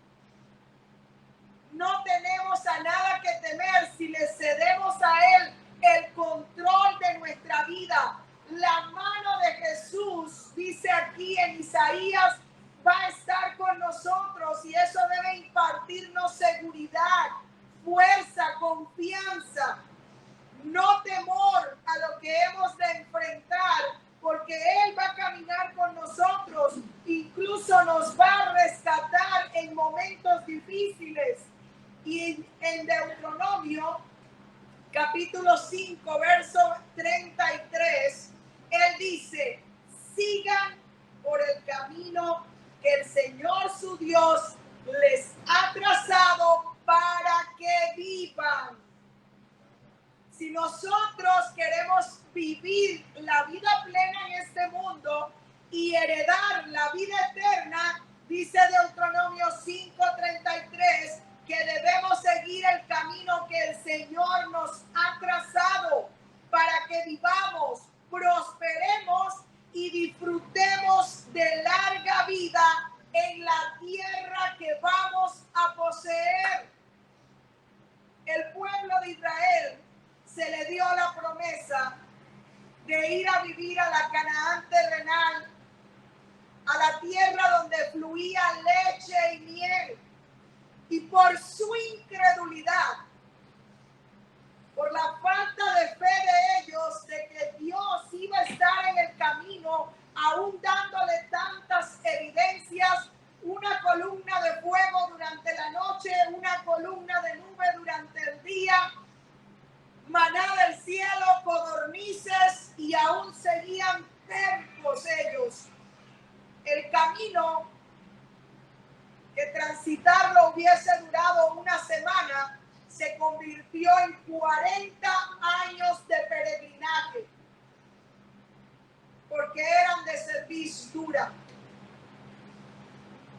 No tenemos a nada que temer si le cedemos a Él el control de nuestra vida. La mano de Jesús, dice aquí en Isaías, va a estar con nosotros y eso debe impartirnos seguridad, fuerza, confianza, no temor a lo que hemos de enfrentar, porque Él va a caminar con nosotros capítulo 5, verso 33, él dice, sigan por el camino que el Señor su Dios les ha trazado para que vivan. Si nosotros queremos vivir la vida plena en este mundo y heredar la vida eterna, dice Deuteronomio 5:33, que debemos seguir el camino que el Señor nos ha trazado para que vivamos, prosperemos y disfrutemos de larga vida en la tierra que vamos a poseer. El pueblo de Israel se le dio la promesa de ir a vivir a la Canaán terrenal, a la tierra donde fluía leche y miel. Y por su incredulidad, por la falta de fe de ellos, de que Dios iba a estar en el camino, aún dándole tantas evidencias, una columna de fuego durante la noche, una columna de nube durante el día, maná del cielo, codornices, y aún seguían tercos ellos. El camino que transitarlo hubiese durado una semana, se convirtió en 40 años de peregrinaje, porque eran de servidumbre.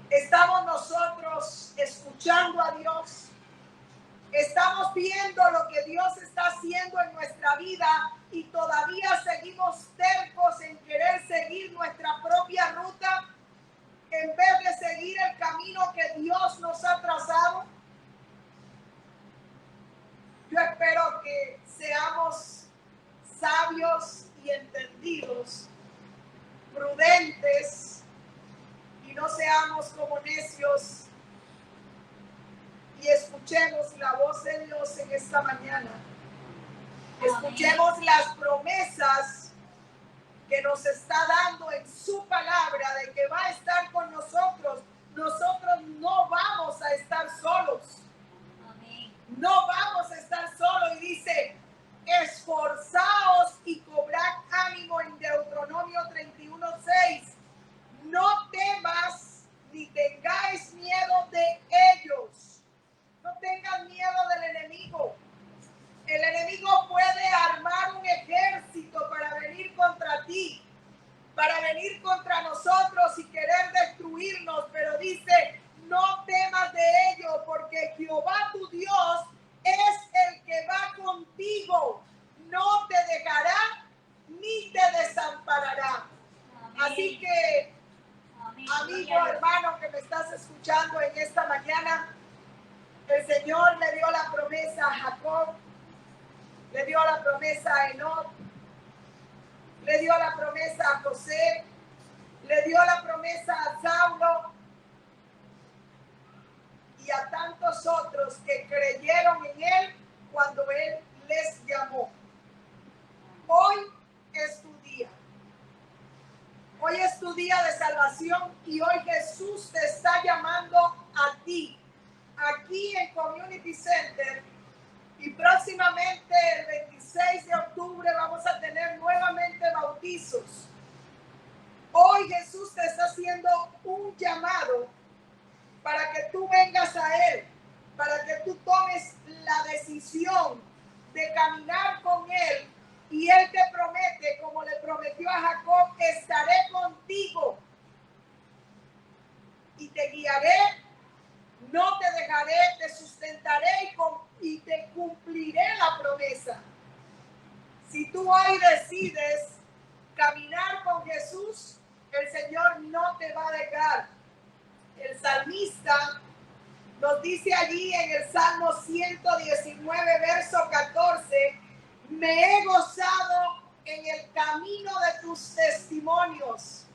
Estamos nosotros escuchando a Dios, estamos viendo lo que Dios está haciendo en nuestra vida y todavía seguimos tercos en querer seguir nuestra propia ruta en vez de seguir el camino que Dios nos ha trazado. Yo espero que seamos sabios y entendidos, prudentes, y no seamos como necios, y escuchemos la voz de Dios en esta mañana. Escuchemos las promesas que nos está dando en su palabra de que va a estar con nosotros. Nosotros no vamos a estar solos. No vamos a estar solos. Y dice, esforzaos y cobrad ánimo en Deuteronomio 31:6. No temas ni tengáis miedo de ellos. No tengan miedo del enemigo. El enemigo puede armar un ejército para venir contra ti, para venir contra nosotros y querer destruirnos, pero dice, no temas de ello, porque Jehová tu Dios es el que va contigo, no te dejará ni te desamparará. Amén. Así que, amén, amigo, hermano que me estás escuchando en esta mañana, el Señor le dio la promesa a Jacob, le dio la promesa a Enoc, le dio la promesa a José, le dio la promesa a Saulo y a tantos otros que creyeron en él cuando él les llamó. Hoy es tu día. Hoy es tu día de salvación y hoy Jesús te está llamando a ti, aquí en Community Center. Y próximamente, el 26 de octubre, vamos a tener nuevamente bautizos. Hoy Jesús te está haciendo un llamado para que tú vengas a Él, para que tú tomes la decisión de caminar con Él. Y Él te promete, como le prometió a Jacob, estaré contigo y te guiaré, no te dejaré, te sustentaré y te cumpliré la promesa. Si tú hoy decides caminar con Jesús, el Señor no te va a dejar. El salmista nos dice allí en el Salmo 119, verso 14, me he gozado en el camino de tus testimonios.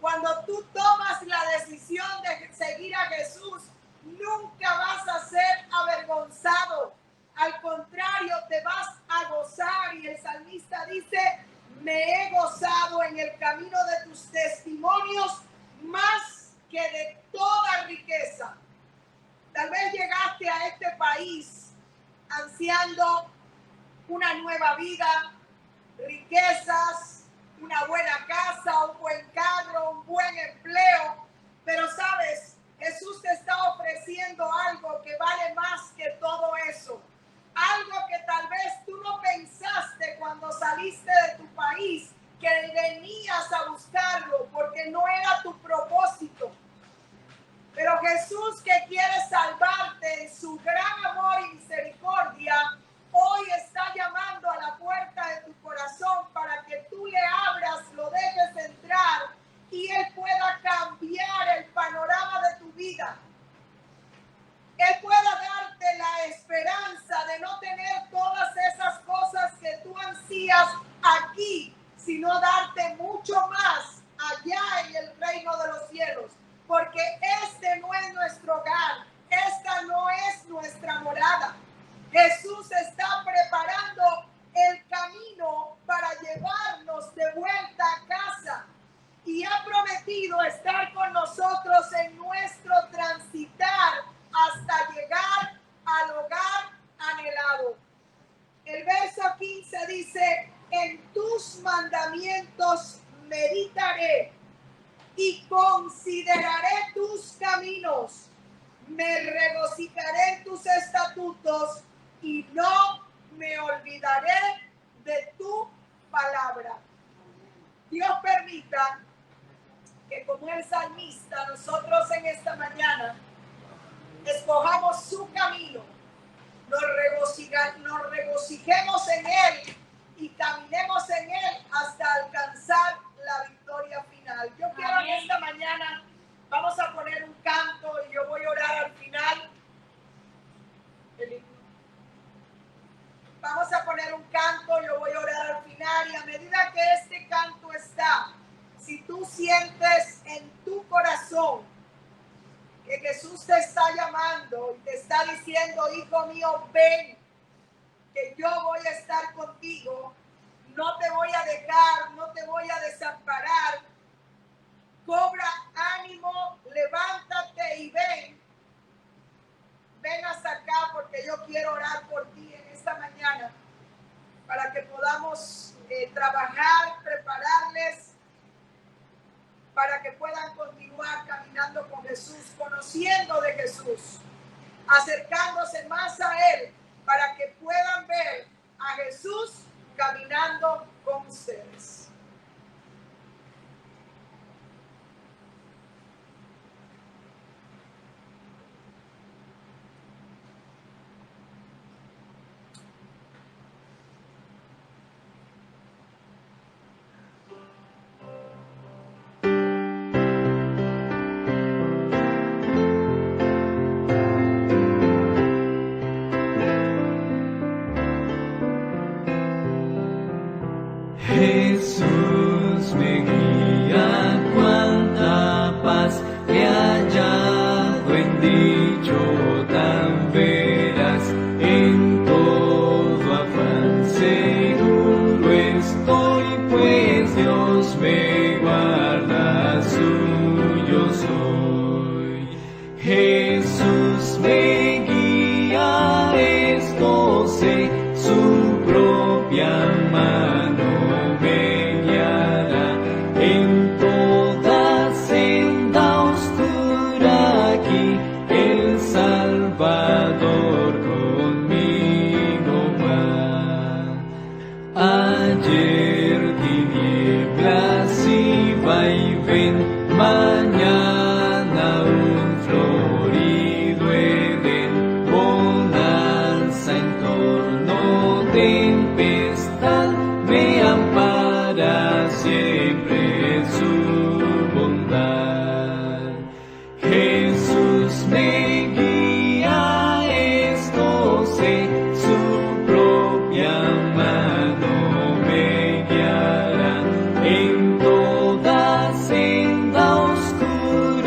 Cuando tú tomas la decisión de seguir a Jesús, nunca vas a ser avergonzado. Al contrario, te vas a gozar. Y el salmista dice, me he gozado en el camino de tus testimonios más que de toda riqueza. Tal vez llegaste a este país ansiando una nueva vida, riquezas, una buena casa, un buen carro, un buen empleo. Pero sabes, Jesús te está ofreciendo algo que vale más que todo eso. Algo que tal vez tú no pensaste cuando saliste de tu país, que venías a buscarlo porque no era tu propósito. Pero Jesús, que quiere salvarte en su gran amor y misericordia, hoy está llamando a la puerta de tu corazón para que tú le abras, lo dejes entrar y Él pueda cambiar el panorama de tu vida. Él pueda darte la esperanza de no tener todas esas cosas que tú ansías aquí, sino darte mucho más allá en el reino de los cielos. Porque este no es nuestro hogar, esta no es nuestra morada. Jesús está preparando el camino para llevarnos de vuelta a casa y ha prometido estar con nosotros en nuestro transitar hasta llegar al hogar anhelado. El verso 15 dice: en tus mandamientos meditaré y consideraré tus caminos, me regocijaré en tus estatutos y no me olvidaré de tu palabra. Dios permita que, como el salmista, nosotros en esta mañana escojamos su camino, nos regocijemos en Él y caminemos en Él hasta alcanzar la victoria final. Yo quiero que esta mañana vamos a poner un canto y yo voy a orar al final. Vamos a poner un canto, yo voy a orar al final, y a medida que este canto está, si tú sientes en tu corazón que Jesús te está llamando y te está diciendo: hijo mío, ven, que yo voy a estar contigo, no te voy a dejar, no te voy a desamparar, cobra ánimo, levántate y ven hasta acá, porque yo quiero orar por ti en esta mañana, para que podamos trabajar, prepararles, para que puedan continuar caminando con Jesús, conociendo de Jesús, acercándose más a Él, para que puedan ver a Jesús caminando con ustedes. Jesús me guía, cuánta paz he hallado en dicho tan veraz, en todo afán seguro estoy, pues Dios me guarda, suyo soy. Jesús me guía, esto sé, su propia mano mañana un florido Edén, bonanza en torno, tempestad me ampara siempre su bondad. Jesús me guía, esto sé, su propia mano me guiará en toda senda oscura.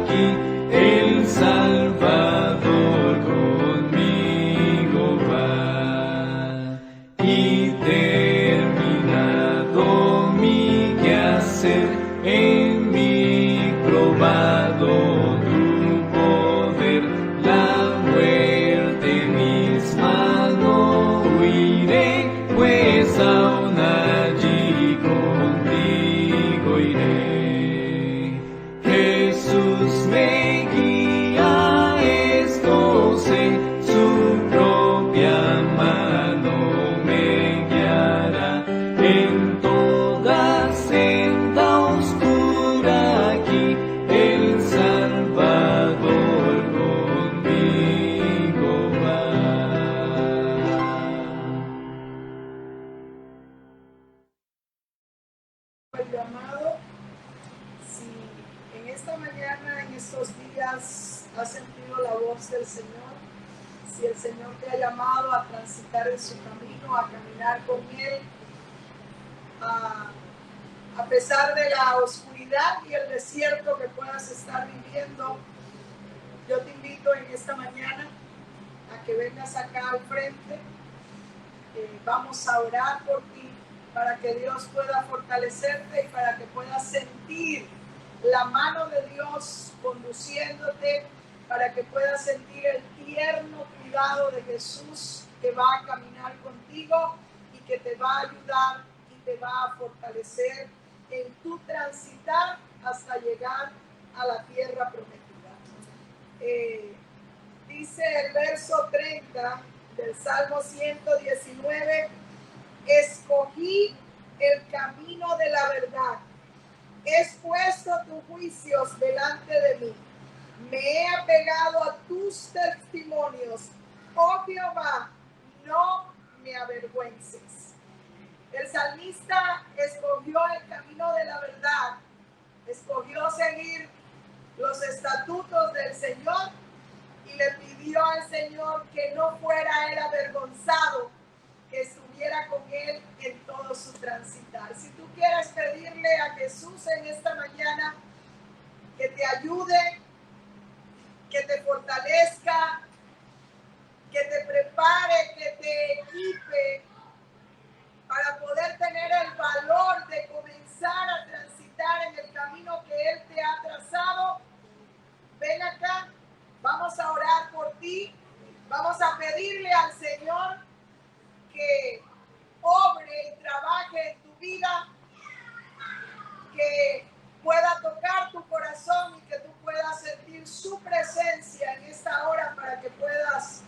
aquí el Salvador conmigo va. Y terminado mi quehacer, en mí probado tu poder, la muerte misma no huiré, pues aún allí contigo iré. Jesús me guía, esto sé, su propia mano me guiará en toda senda oscura, aquí el Salvador conmigo va. El llamado, si en esta mañana, en estos días, has sentido la voz del Señor, si el Señor te ha llamado a transitar en su camino, a caminar con Él, a pesar de la oscuridad y el desierto que puedas estar viviendo, yo te invito en esta mañana a que vengas acá al frente. Vamos a orar por ti, para que Dios pueda fortalecerte y para que puedas sentir la mano de Dios conduciéndote, para que puedas sentir el tierno cuidado de Jesús que va a caminar contigo y que te va a ayudar y te va a fortalecer en tu transitar hasta llegar a la tierra prometida. Dice el verso 30 del Salmo 119: escogí el camino de la verdad, he puesto tus juicios delante de mí, me he apegado a tus testimonios, oh Jehová, no me avergüences. El salmista escogió el camino de la verdad, escogió seguir los estatutos del Señor y le pidió al Señor que no fuera él avergonzado, que estuviera con él en todo su transitar. Si tú quieres pedirle a Jesús en esta mañana que te ayude, que te fortalezca, que te prepare, que te equipe para poder tener el valor de comenzar a transitar en el camino que Él te ha trazado, ven acá, vamos a orar por ti, vamos a pedirle al Señor que obre y trabaje en tu vida, que pueda tocar tu corazón y que tú puedas sentir su presencia en esta hora para que puedas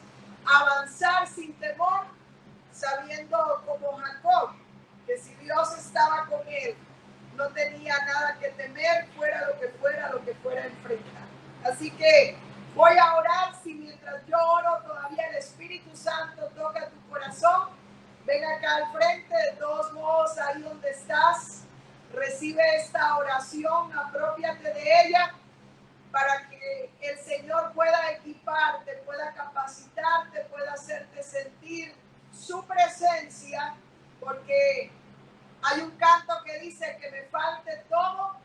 avanzar sin temor, sabiendo como Jacob, que si Dios estaba con él, no tenía nada que temer, fuera lo que fuera a enfrentar. Así que voy a orar. Si mientras yo oro todavía el Espíritu Santo toca tu corazón, ven acá al frente. De todos modos, ahí donde estás, recibe esta oración, aprópiate de ella para que el Señor pueda equiparte, pueda capacitarte, pueda hacerte sentir su presencia, porque hay un canto que dice que me falte todo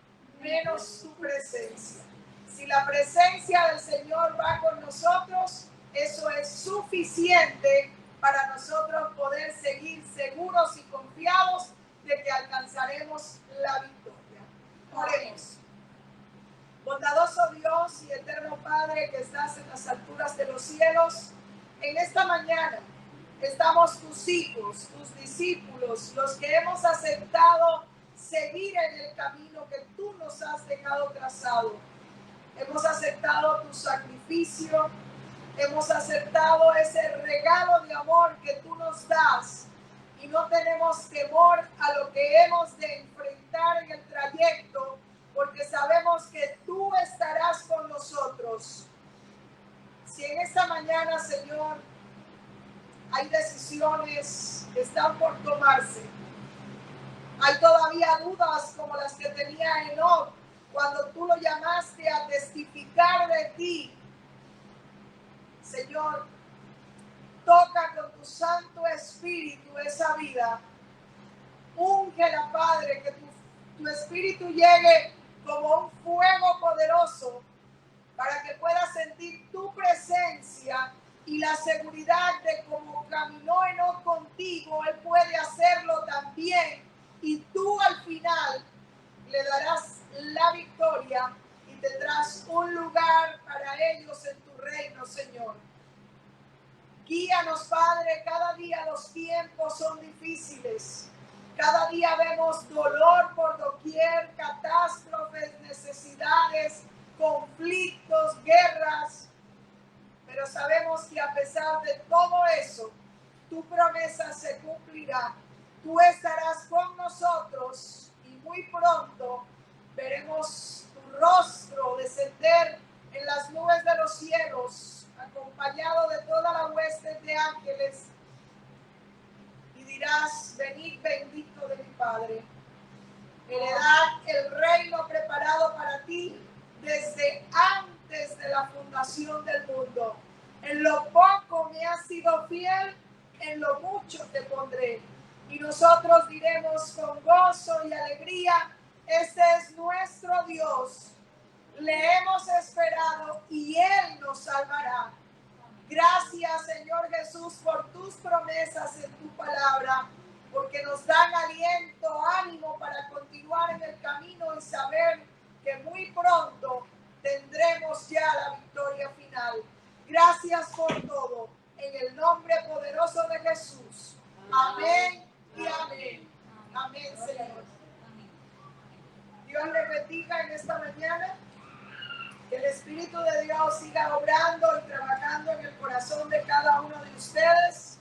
menos su presencia. Si la presencia del Señor va con nosotros, eso es suficiente para nosotros poder seguir seguros y confiados de que alcanzaremos la victoria. Oremos. Bondadoso Dios y eterno Padre que estás en las alturas de los cielos, en esta mañana estamos tus hijos, tus discípulos, los que hemos aceptado seguir en el camino que tú nos has dejado trazado. Hemos aceptado tu sacrificio, hemos aceptado ese regalo de amor que tú nos das y no tenemos temor a lo que hemos de enfrentar en el trayecto, porque sabemos que tú estarás con nosotros. Si en esta mañana, Señor, hay decisiones que están por tomarse, hay todavía dudas como las que tenía Enoc cuando tú lo llamaste a testificar de ti, Señor, toca con tu Santo Espíritu esa vida. Úngela, Padre, que tu Espíritu llegue como un fuego poderoso la seguridad de cómo caminó Enoc contigo, Él puede hacerlo también. Y tú al final le darás la victoria y tendrás un lugar para ellos en tu reino, Señor. Guíanos, Padre, cada día los tiempos son difíciles. Cada día vemos dolor por doquier, catástrofes, necesidades, conflictos, guerras. Pero sabemos que a pesar de todo eso, tu promesa se cumplirá. Tú estarás con nosotros y muy pronto veremos tu rostro descender en las nubes de los cielos, acompañado de toda la hueste de ángeles. Y dirás: venid bendito de mi Padre, heredad el reino preparado para ti desde antes de la fundación del mundo. En lo poco me has sido fiel, en lo mucho te pondré. Y nosotros diremos con gozo y alegría: este es nuestro Dios. Le hemos esperado y Él nos salvará. Gracias, Señor Jesús, por tus promesas en tu palabra, porque nos dan aliento, ánimo para continuar en el camino y saber que muy pronto tendremos ya la victoria final. Gracias por todo, en el nombre poderoso de Jesús. Amén y amén. Amén, Señor. Dios les bendiga en esta mañana. Que el Espíritu de Dios siga obrando y trabajando en el corazón de cada uno de ustedes.